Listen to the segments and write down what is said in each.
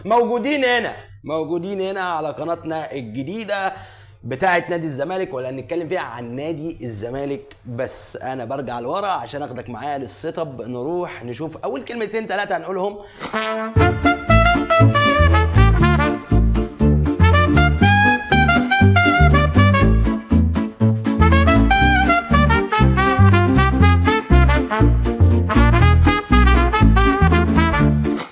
موجودين هنا على قناتنا الجديده بتاعه نادي الزمالك، ولا نتكلم فيها عن نادي الزمالك بس. انا برجع لورا عشان اخدك معايا للسيت اب، نروح نشوف اول كلمتين ثلاثه هنقولهم.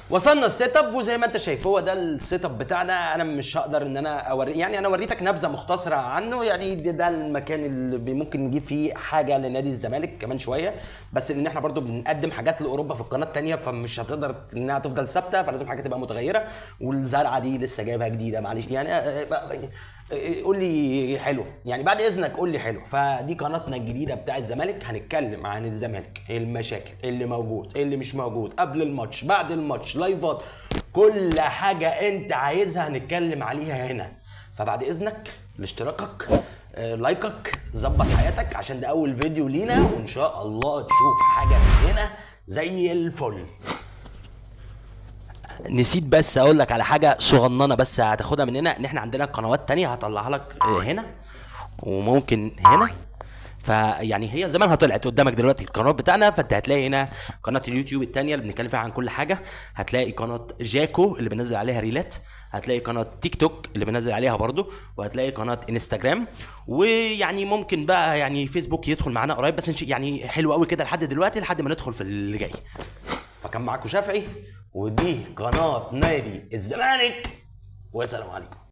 وصلنا السيت اب، وزي ما انت شايف هو ده السيت اب بتاعنا. انا مش هقدر ان انا يعني انا وريتك نبذه مختصره عنه، يعني ده المكان اللي ممكن نجيب فيه حاجه لنادي الزمالك كمان شويه، بس ان احنا برضو بنقدم حاجات لاوروبا في القناه الثانيه، فمش هتقدر انها تفضل ثابته، فلازم حاجه تبقى متغيره. والزرعه دي لسه جايبها جديده، معلش يعني قول لي حلو، يعني بعد اذنك قول لي حلو. فدي قناتنا الجديده بتاع الزمالك، هنتكلم عن الزمالك، المشاكل اللي موجود اللي مش موجود، قبل الماتش بعد الماتش، لايفات، كل حاجه انت عايزها هنتكلم عليها هنا. فبعد اذنك لاشتراكك، لايكك، ظبط حياتك عشان ده اول فيديو لينا، وان شاء الله تشوف حاجه من هنا زي الفل. نسيت بس اقول لك على حاجه صغننه بس هتاخدها مننا، ان احنا عندنا قنوات تانية هطلعها لك هنا وممكن هنا. فيعني هي زمانها طلعت قدامك دلوقتي القناه بتاعنا، فانت هتلاقي هنا قناه اليوتيوب التانية اللي بنتكلم فيها عن كل حاجه، هتلاقي قناه جاكو اللي بنزل عليها ريلات، هتلاقي قناه تيك توك اللي بنزل عليها برضو، وهتلاقي قناه انستجرام، ويعني ممكن بقى يعني فيسبوك يدخل معانا قريب، بس يعني حلو قوي كده لحد دلوقتي لحد ما ندخل في اللي جاي. فكان معاكم شافعي، ودي قناه نادي الزمالك، والسلام عليكم.